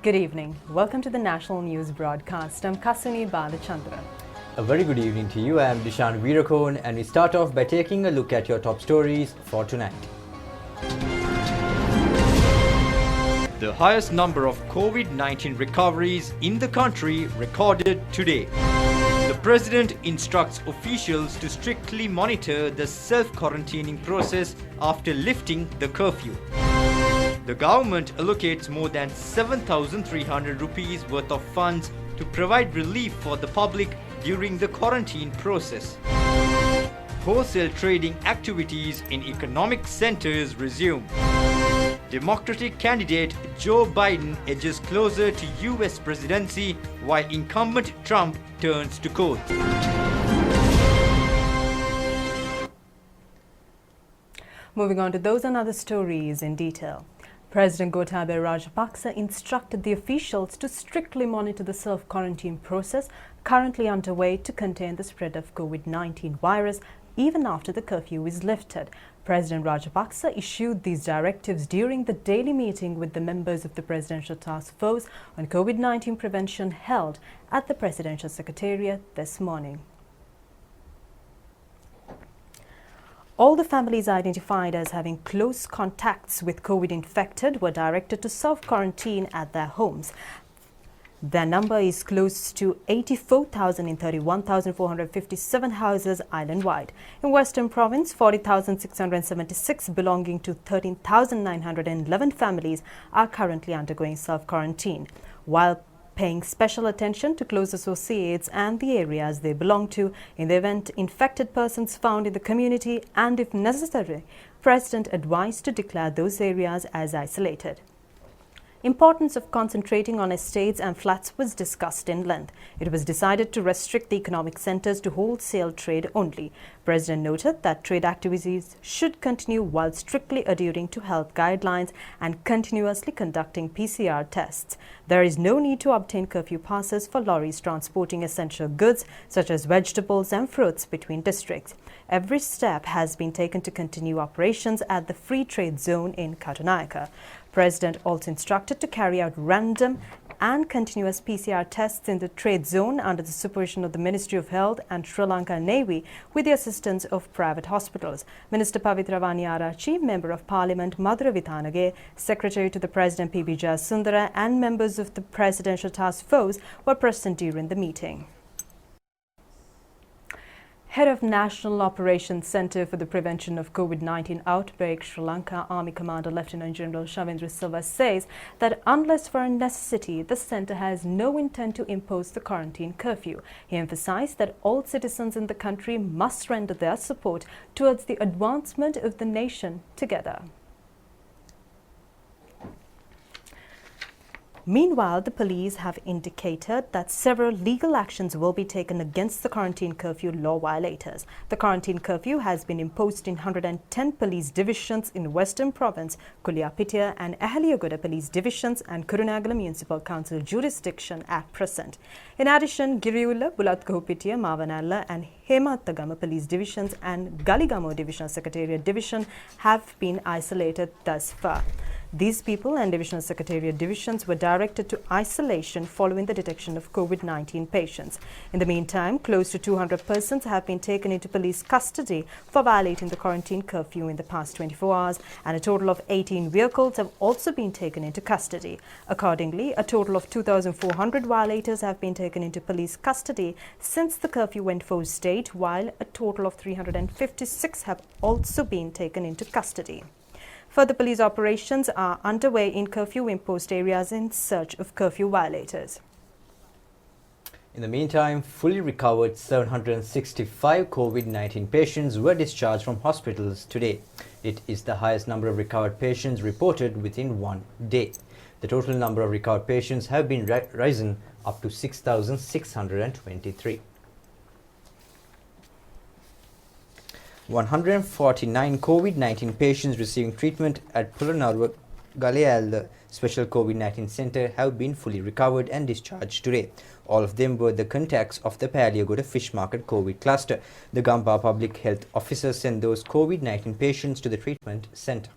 Good evening. Welcome to the National News Broadcast. I'm Kasuni Balachandra. A very good evening to you. I am Dishan Veerakon, and we start off by taking a look at your top stories for tonight. The highest number of COVID-19 recoveries in the country recorded today. The President instructs officials to strictly monitor the self-quarantining process after lifting the curfew. The government allocates more than 7,300 rupees worth of funds to provide relief for the public during the quarantine process. Wholesale trading activities in economic centers resume. Democratic candidate Joe Biden edges closer to US presidency while incumbent Trump turns to court. Moving on to those and other stories in detail. President Gotabaya Rajapaksa instructed the officials to strictly monitor the self-quarantine process currently underway to contain the spread of COVID-19 virus even after the curfew is lifted. President Rajapaksa issued these directives during the daily meeting with the members of the Presidential Task Force on COVID-19 prevention held at the Presidential Secretariat this morning. All the families identified as having close contacts with COVID-infected were directed to self-quarantine at their homes. Their number is close to 84,000 in 31,457 houses island-wide. In Western Province, 40,676 belonging to 13,911 families are currently undergoing self-quarantine, while paying special attention to close associates and the areas they belong to in the event infected persons found in the community, and if necessary, President advised to declare those areas as isolated. Importance of concentrating on estates and flats was discussed in length. It was decided to restrict the economic centers to wholesale trade only. President noted that trade activities should continue while strictly adhering to health guidelines and continuously conducting PCR tests. There is no need to obtain curfew passes for lorries transporting essential goods such as vegetables and fruits between districts. Every step has been taken to continue operations at the free trade zone in Katunayaka. President also instructed to carry out random and continuous PCR tests in the trade zone under the supervision of the Ministry of Health and Sri Lanka Navy with the assistance of private hospitals. Minister Pavitravani Arachi, Member of Parliament Madhura Vithanage, Secretary to the President P.B. Jayasundara and members of the Presidential Task Force were present during the meeting. Head of National Operations Centre for the Prevention of COVID-19 Outbreak, Sri Lanka Army Commander Lieutenant General Shavendra Silva says that unless for a necessity, the centre has no intent to impose the quarantine curfew. He emphasised that all citizens in the country must render their support towards the advancement of the nation together. Meanwhile, the police have indicated that several legal actions will be taken against the quarantine curfew law violators. The quarantine curfew has been imposed in 110 police divisions in Western Province, Kuliapitiya and Ahaliyagoda police divisions and Kurunagala Municipal Council jurisdiction at present. In addition, Giriyulla, Bulathkahupitiya, Mavanalla and Hemattagama police divisions and Galigamo Divisional Secretariat division have been isolated thus far. These people and Divisional Secretariat divisions were directed to isolation following the detection of COVID-19 patients. In the meantime, close to 200 persons have been taken into police custody for violating the quarantine curfew in the past 24 hours, and a total of 18 vehicles have also been taken into custody. Accordingly, a total of 2,400 violators have been taken into police custody since the curfew went forced date, while a total of 356 have also been taken into custody. Further police operations are underway in curfew-imposed areas in search of curfew violators. In the meantime, fully recovered 765 COVID-19 patients were discharged from hospitals today. It is the highest number of recovered patients reported within one day. The total number of recovered patients have been risen up to 6,623. 149 COVID-19 patients receiving treatment at Pulanarva Galayal Special COVID-19 Centre have been fully recovered and discharged today. All of them were the contacts of the Paliagoda Fish Market COVID cluster. The Gamba Public Health Officer sent those COVID-19 patients to the treatment centre.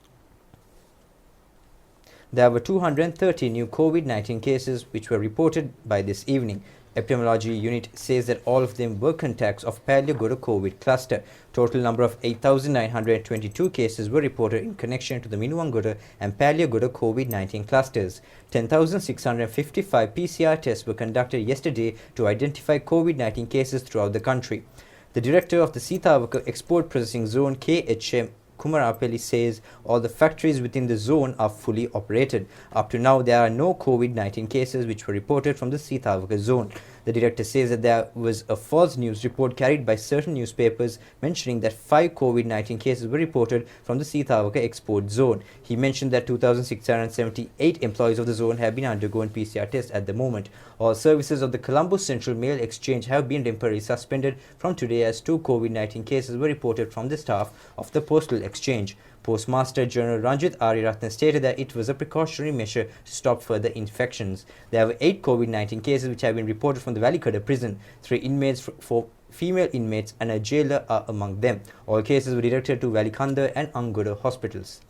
There were 230 new COVID-19 cases which were reported by this evening. Epidemiology unit says that all of them were contacts of Palyagoda COVID cluster. Total number of 8,922 cases were reported in connection to the Minuwangoda and Palyagoda COVID-19 clusters. 10,655 PCR tests were conducted yesterday to identify COVID-19 cases throughout the country. The director of the Sitavaka Export Processing Zone, KHM Kumarapelli, says all the factories within the zone are fully operated. Up to now, there are no COVID-19 cases which were reported from the Sitavaka zone. The director says that there was a false news report carried by certain newspapers mentioning that 5 COVID-19 cases were reported from the Sitavaka export zone. He mentioned that 2,678 employees of the zone have been undergoing PCR tests at the moment. All services of the Colombo Central Mail Exchange have been temporarily suspended from today as 2 COVID-19 cases were reported from the staff of the Postal Exchange. Postmaster General Ranjit Ariyaratne stated that it was a precautionary measure to stop further infections. There were 8 COVID-19 cases which have been reported from the Valikada prison. 3 inmates, 4 female inmates and a jailer are among them. All cases were directed to Valikanda and Angoda hospitals.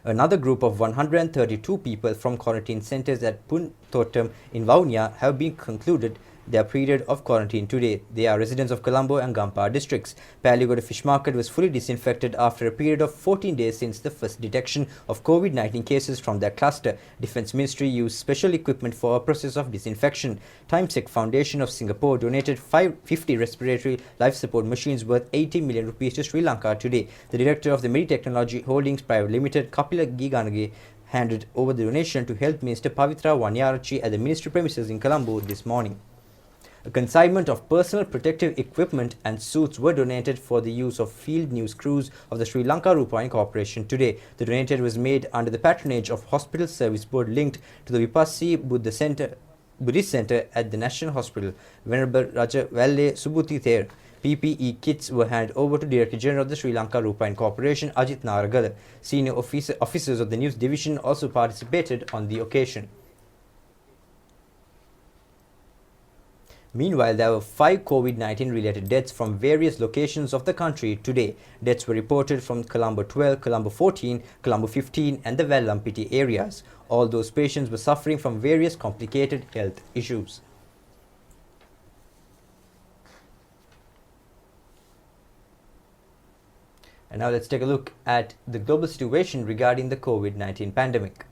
Another group of 132 people from quarantine centres at Puntottam in Vaunia have been concluded their period of quarantine today. They are residents of Colombo and Gampar districts. Palyagoda Fish Market was fully disinfected after a period of 14 days since the first detection of COVID-19 cases from that cluster. Defence Ministry used special equipment for a process of disinfection. Timesec Foundation of Singapore donated 50 respiratory life support machines worth 80 million rupees to Sri Lanka today. The director of the Meditechnology Holdings Private Limited, Kapila Giganage, handed over the donation to Health Minister Pavitra Wanyarachi at the ministry premises in Colombo this morning. A consignment of personal protective equipment and suits were donated for the use of field news crews of the Sri Lanka Rupavahini Corporation today. The donation was made under the patronage of Hospital Service Board linked to the Vipassi Buddhist Centre at the National Hospital. Venerable Raja Valle Subhuti Ther. PPE kits were handed over to Director General of the Sri Lanka Rupavahini Corporation, Ajit Naragala. Senior officers of the news division also participated on the occasion. Meanwhile, there were 5 COVID-19 related deaths from various locations of the country today. Deaths were reported from Colombo 12, Colombo 14, Colombo 15 and the Vellampity areas. All those patients were suffering from various complicated health issues. And now let's take a look at the global situation regarding the COVID-19 pandemic.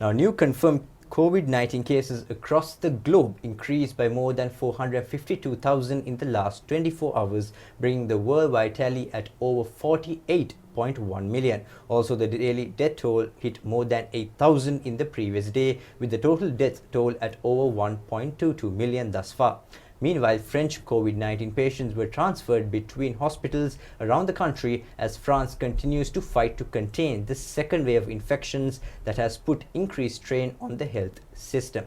Now, new confirmed COVID-19 cases across the globe increased by more than 452,000 in the last 24 hours, bringing the worldwide tally at over 48.1 million. Also, the daily death toll hit more than 8,000 in the previous day, with the total death toll at over 1.22 million thus far. Meanwhile, French COVID-19 patients were transferred between hospitals around the country as France continues to fight to contain this second wave of infections that has put increased strain on the health system.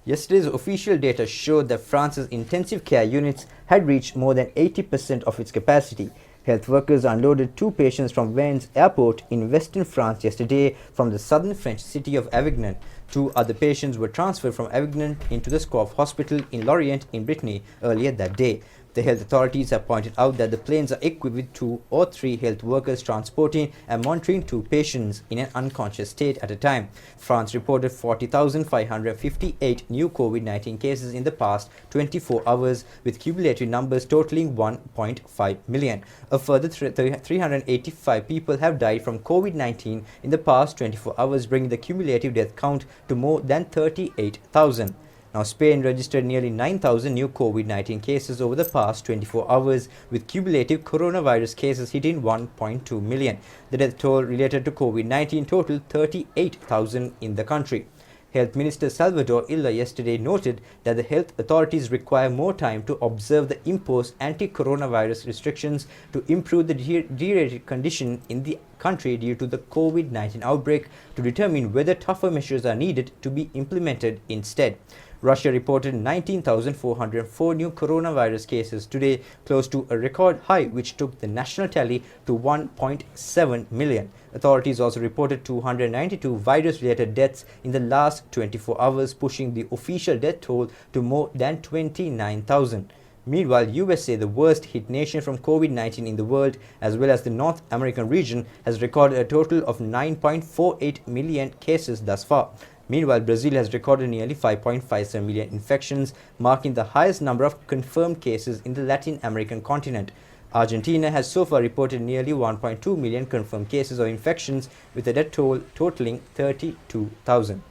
Yesterday's official data showed that France's intensive care units had reached more than 80% of its capacity. Health workers unloaded 2 patients from Vannes airport in western France yesterday from the southern French city of Avignon. 2 other patients were transferred from Avignon into the Scoff Hospital in Lorient in Brittany earlier that day. The health authorities have pointed out that the planes are equipped with 2 or 3 health workers transporting and monitoring 2 patients in an unconscious state at a time. France reported 40,558 new COVID-19 cases in the past 24 hours, with cumulative numbers totaling 1.5 million. A further 385 people have died from COVID-19 in the past 24 hours, bringing the cumulative death count to more than 38,000. Now, Spain registered nearly 9,000 new COVID-19 cases over the past 24 hours, with cumulative coronavirus cases hitting 1.2 million. The death toll related to COVID-19 totaled 38,000 in the country. Health Minister Salvador Illa yesterday noted that the health authorities require more time to observe the imposed anti-coronavirus restrictions to improve the deteriorated condition in the country due to the COVID-19 outbreak to determine whether tougher measures are needed to be implemented instead. Russia reported 19,404 new coronavirus cases today, close to a record high which took the national tally to 1.7 million. Authorities also reported 292 virus-related deaths in the last 24 hours, pushing the official death toll to more than 29,000. Meanwhile, USA, the worst hit nation from COVID-19 in the world, as well as the North American region, has recorded a total of 9.48 million cases thus far. Meanwhile, Brazil has recorded nearly 5.57 million infections, marking the highest number of confirmed cases in the Latin American continent. Argentina has so far reported nearly 1.2 million confirmed cases of infections, with a death toll totaling 32,000.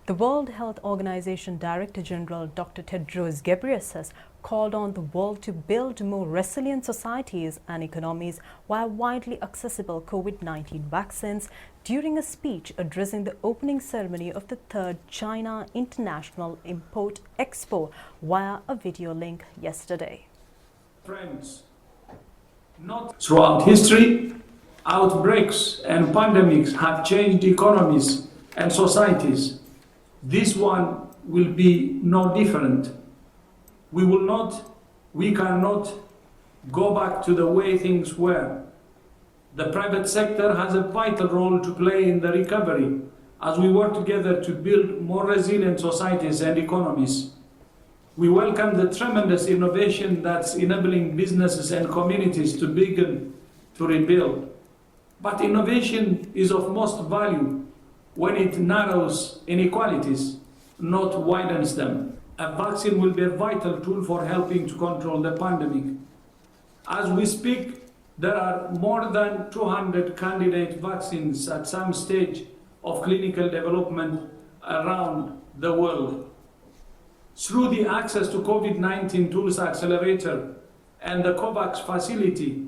The World Health Organization Director General Dr. Tedros Ghebreyesus called on the world to build more resilient societies and economies via widely accessible COVID-19 vaccines during a speech addressing the opening ceremony of the 3rd China International Import Expo via a video link yesterday. Friends, not throughout history, outbreaks and pandemics have changed economies and societies. This one will be no different. We cannot go back to the way things were. The private sector has a vital role to play in the recovery as we work together to build more resilient societies and economies. We welcome the tremendous innovation that's enabling businesses and communities to begin to rebuild. But innovation is of most value when it narrows inequalities, not widens them. A vaccine will be a vital tool for helping to control the pandemic. As we speak, there are more than 200 candidate vaccines at some stage of clinical development around the world. Through the Access to COVID-19 Tools Accelerator and the COVAX facility,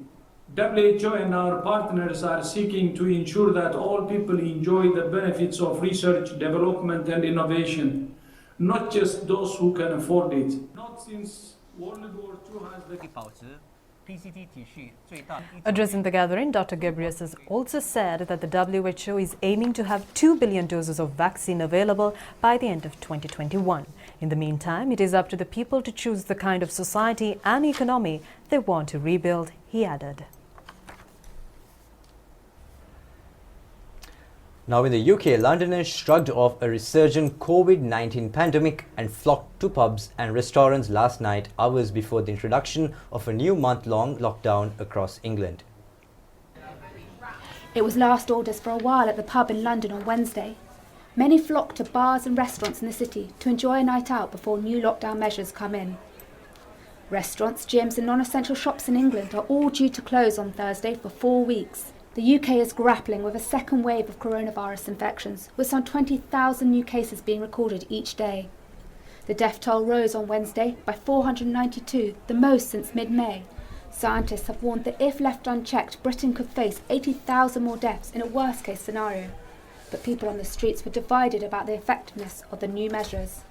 WHO and our partners are seeking to ensure that all people enjoy the benefits of research, development and innovation, not just those who can afford it. Not since World War II has the... Addressing the gathering, Dr. Ghebreyesus also said that the WHO is aiming to have 2 billion doses of vaccine available by the end of 2021. In the meantime, it is up to the people to choose the kind of society and economy they want to rebuild, he added. Now in the UK, Londoners shrugged off a resurgent COVID-19 pandemic and flocked to pubs and restaurants last night, hours before the introduction of a new month-long lockdown across England. It was last orders for a while at the pub in London on Wednesday. Many flocked to bars and restaurants in the city to enjoy a night out before new lockdown measures come in. Restaurants, gyms and non-essential shops in England are all due to close on Thursday for 4 weeks. The UK is grappling with a second wave of coronavirus infections, with some 20,000 new cases being recorded each day. The death toll rose on Wednesday by 492, the most since mid-May. Scientists have warned that if left unchecked, Britain could face 80,000 more deaths in a worst-case scenario. But people on the streets were divided about the effectiveness of the new measures.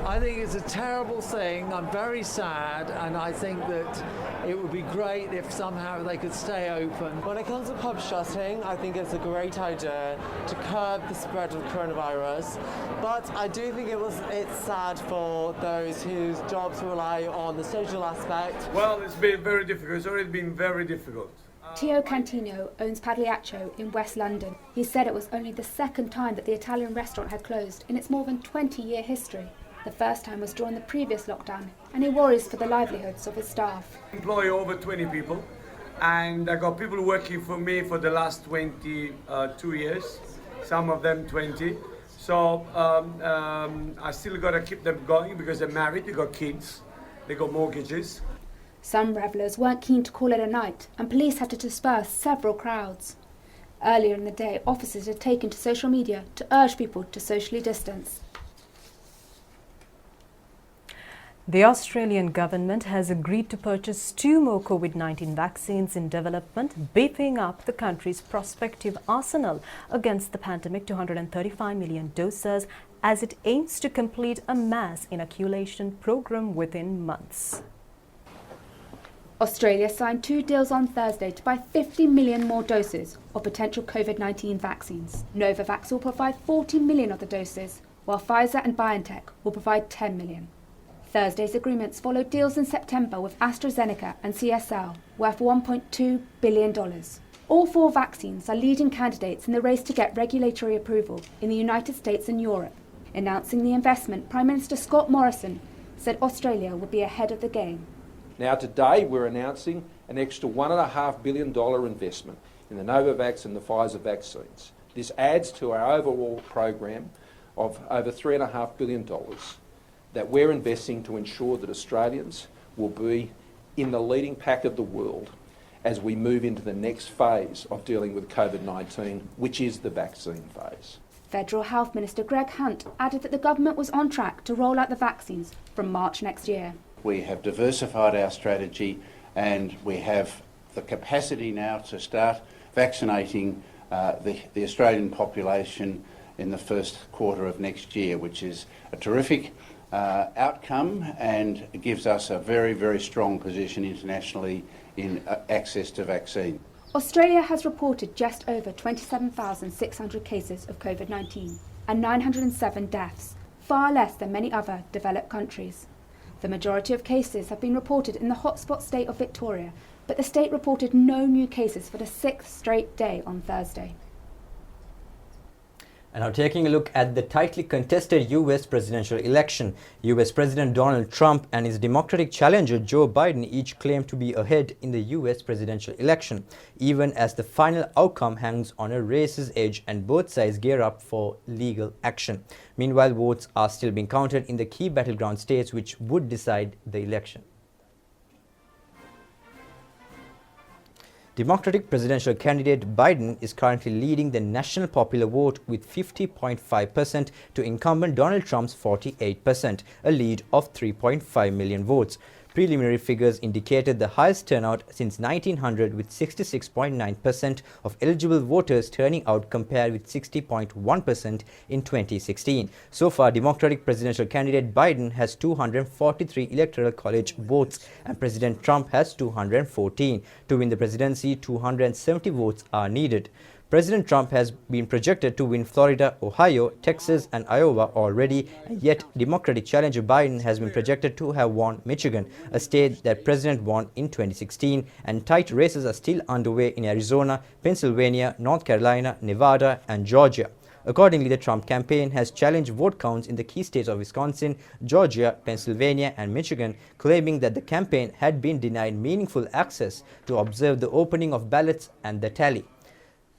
I think it's a terrible thing. I'm very sad, and I think that it would be great if somehow they could stay open. When it comes to pub shutting, I think it's a great idea to curb the spread of coronavirus. But I do think it's sad for those whose jobs rely on the social aspect. Well, it's been very difficult. It's already been very difficult. Tio Cantino owns Pagliaccio in West London. He said it was only the second time that the Italian restaurant had closed in its more than 20-year history. The first time was during the previous lockdown, and he worries for the livelihoods of his staff. I employ over 20 people, and I got people working for me for the last 22 years, some of them 20. So I still got to keep them going because they're married, they got kids, they got mortgages. Some revellers weren't keen to call it a night, and police had to disperse several crowds. Earlier in the day, officers had taken to social media to urge people to socially distance. The Australian government has agreed to purchase 2 more COVID-19 vaccines in development, beefing up the country's prospective arsenal against the pandemic to 135 million doses as it aims to complete a mass inoculation program within months. Australia signed 2 deals on Thursday to buy 50 million more doses of potential COVID-19 vaccines. Novavax will provide 40 million of the doses, while Pfizer and BioNTech will provide 10 million. Thursday's agreements followed deals in September with AstraZeneca and CSL, worth $1.2 billion. All 4 vaccines are leading candidates in the race to get regulatory approval in the United States and Europe. Announcing the investment, Prime Minister Scott Morrison said Australia would be ahead of the game. Now today we're announcing an extra $1.5 billion investment in the Novavax and the Pfizer vaccines. This adds to our overall program of over $3.5 billion that we're investing to ensure that Australians will be in the leading pack of the world as we move into the next phase of dealing with COVID-19, which is the vaccine phase. Federal Health Minister Greg Hunt added that the government was on track to roll out the vaccines from March next year. We have diversified our strategy and we have the capacity now to start vaccinating the Australian population in the first quarter of next year, which is a terrific outcome and gives us a very, very strong position internationally in access to vaccine. Australia has reported just over 27,600 cases of COVID-19 and 907 deaths, far less than many other developed countries. The majority of cases have been reported in the hotspot state of Victoria, but the state reported no new cases for the 6th straight day on Thursday. And now taking a look at the tightly contested US presidential election. US President Donald Trump and his Democratic challenger Joe Biden each claim to be ahead in the US presidential election, even as the final outcome hangs on a race's edge and both sides gear up for legal action. Meanwhile, votes are still being counted in the key battleground states which would decide the election. Democratic presidential candidate Biden is currently leading the national popular vote with 50.5% to incumbent Donald Trump's 48%, a lead of 3.5 million votes. Preliminary figures indicated the highest turnout since 1900, with 66.9% of eligible voters turning out compared with 60.1% in 2016. So far, Democratic presidential candidate Biden has 243 Electoral College votes and President Trump has 214. To win the presidency, 270 votes are needed. President Trump has been projected to win Florida, Ohio, Texas and Iowa already, and yet Democratic challenger Biden has been projected to have won Michigan, a state that President won in 2016, and tight races are still underway in Arizona, Pennsylvania, North Carolina, Nevada and Georgia. Accordingly, the Trump campaign has challenged vote counts in the key states of Wisconsin, Georgia, Pennsylvania and Michigan, claiming that the campaign had been denied meaningful access to observe the opening of ballots and the tally.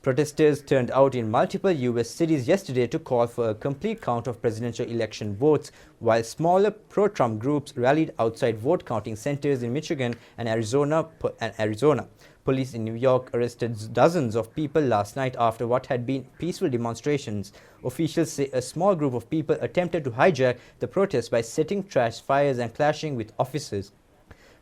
Protesters turned out in multiple US cities yesterday to call for a complete count of presidential election votes, while smaller pro-Trump groups rallied outside vote counting centers in Michigan and Arizona. Police in New York arrested dozens of people last night after what had been peaceful demonstrations. Officials say a small group of people attempted to hijack the protest by setting trash fires and clashing with officers.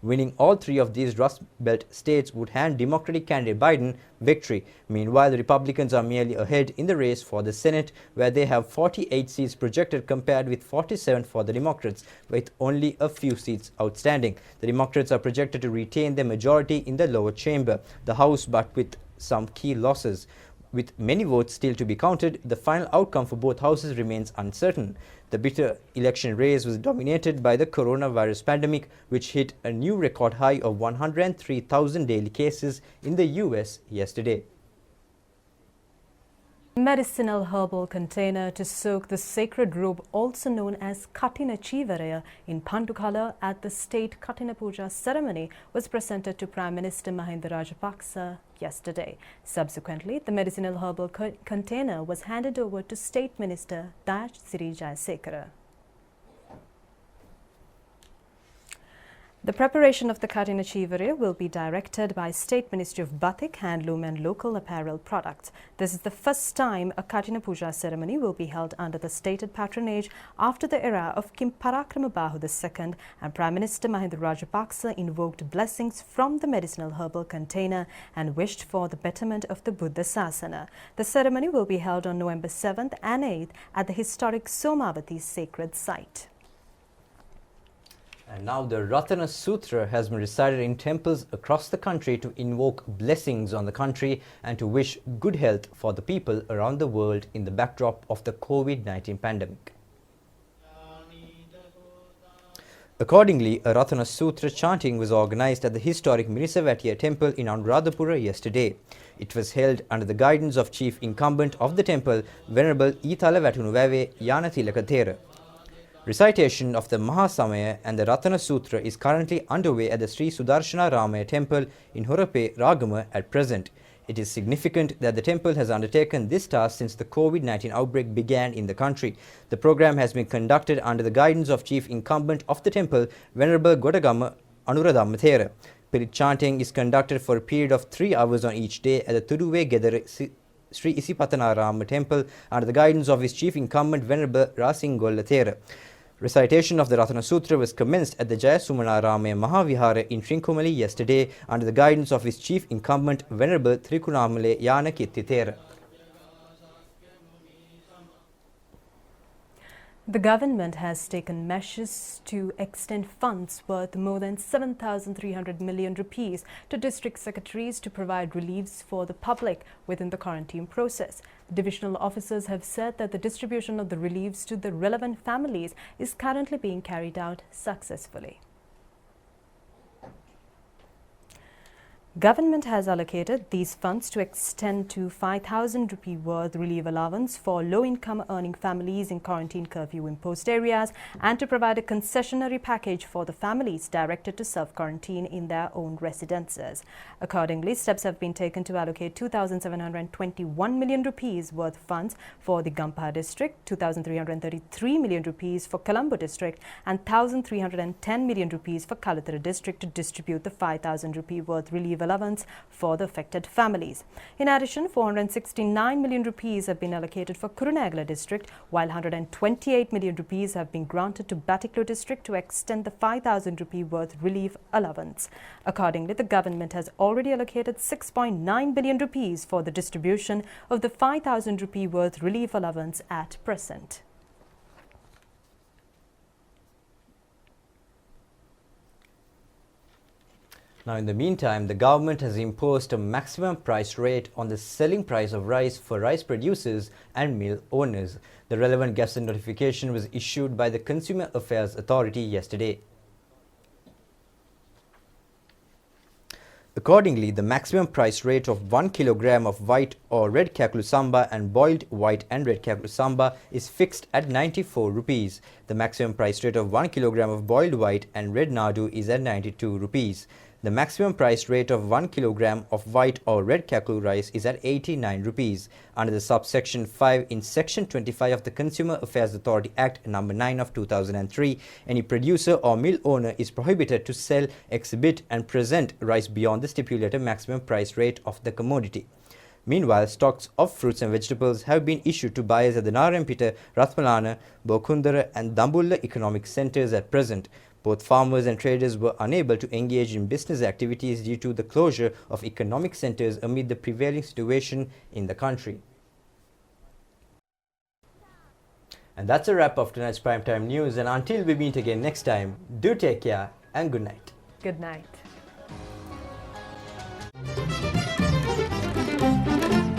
Winning all three of these Rust Belt states would hand Democratic candidate Biden victory. Meanwhile, the Republicans are merely ahead in the race for the Senate, where they have 48 seats projected compared with 47 for the Democrats, with only a few seats outstanding. The Democrats are projected to retain their majority in the lower chamber, the House, but with some key losses. With many votes still to be counted, the final outcome for both houses remains uncertain. The bitter election race was dominated by the coronavirus pandemic, which hit a new record high of 103,000 daily cases in the US yesterday. Medicinal herbal container to soak the sacred robe, also known as Katina Chivaraya, in Pandukala at the state Katina Puja ceremony was presented to Prime Minister Mahinda Rajapaksa yesterday. Subsequently, the medicinal herbal container was handed over to State Minister Dayasiri Jayasekara. The preparation of the Katina Chivaraya will be directed by State Ministry of Batik, Handloom and Local Apparel Products. This is the first time a Katina Puja ceremony will be held under the stated patronage after the era of King Parakramabahu II, and Prime Minister Mahinda Rajapaksa invoked blessings from the medicinal herbal container and wished for the betterment of the Buddha Sasana. The ceremony will be held on November 7th and 8th at the historic Somavati sacred site. And now the Ratana Sutra has been recited in temples across the country to invoke blessings on the country and to wish good health for the people around the world in the backdrop of the COVID-19 pandemic. Accordingly, a Ratana Sutra chanting was organized at the historic Minisavatia temple in Anuradhapura yesterday. It was held under the guidance of Chief Incumbent of the temple, Venerable Itala Vatunuvave Yanathilaka Thera. Recitation of the Mahasamaya and the Ratana Sutra is currently underway at the Sri Sudarshana Ramaya temple in Horape, Ragama at present. It is significant that the temple has undertaken this task since the COVID-19 outbreak began in the country. The program has been conducted under the guidance of Chief Incumbent of the temple, Venerable Godagama Anuradhamma Thera. Spirit chanting is conducted for a period of 3 hours on each day at the Tuduve Gedare Sri Isipatanarama temple under the guidance of his Chief Incumbent, Venerable Rasingolla Thera. Recitation of the Ratana Sutra was commenced at the Jayasumanarama Mahavihara in Trincomalee yesterday under the guidance of his Chief Incumbent, Venerable Trikunamale Yana Kirti Thera. The government has taken measures to extend funds worth more than 7,300 million rupees to district secretaries to provide reliefs for the public within the quarantine process. Divisional officers have said that the distribution of the reliefs to the relevant families is currently being carried out successfully. Government has allocated these funds to extend to 5,000 rupee worth relief allowance for low-income earning families in quarantine curfew imposed areas and to provide a concessionary package for the families directed to self-quarantine in their own residences. Accordingly, steps have been taken to allocate 2,721 million rupees worth funds for the Gampaha district, 2,333 million rupees for Colombo district and 1,310 million rupees for Kalathara district to distribute the 5,000 rupee worth relief allowance for the affected families. In addition, 469 million rupees have been allocated for Kurunegala district, while 128 million rupees have been granted to Batiklu district to extend the 5,000 rupee worth relief allowance. Accordingly, the government has already allocated 6.9 billion rupees for the distribution of the 5,000 rupee worth relief allowance at present. Now, in the meantime, the government has imposed a maximum price rate on the selling price of rice for rice producers and mill owners. The relevant gazette notification was issued by the Consumer Affairs Authority yesterday. Accordingly, the maximum price rate of 1 kilogram of white or red kaklu samba and boiled white and red kaklu samba is fixed at 94 rupees. The maximum price rate of 1 kilogram of boiled white and red nadu is at 92 rupees. The maximum price rate of 1 kilogram of white or red kaklu rice is at 89 rupees. Under the subsection 5 in section 25 of the Consumer Affairs Authority Act No. 9 of 2003, any producer or mill owner is prohibited to sell, exhibit and present rice beyond the stipulated maximum price rate of the commodity. Meanwhile, stocks of fruits and vegetables have been issued to buyers at the Narayanpeta, Rathmalana, Bokundara and Dambulla economic centres at present. Both farmers and traders were unable to engage in business activities due to the closure of economic centres amid the prevailing situation in the country. And that's a wrap of tonight's Primetime News, and until we meet again next time, do take care and good night. Good night.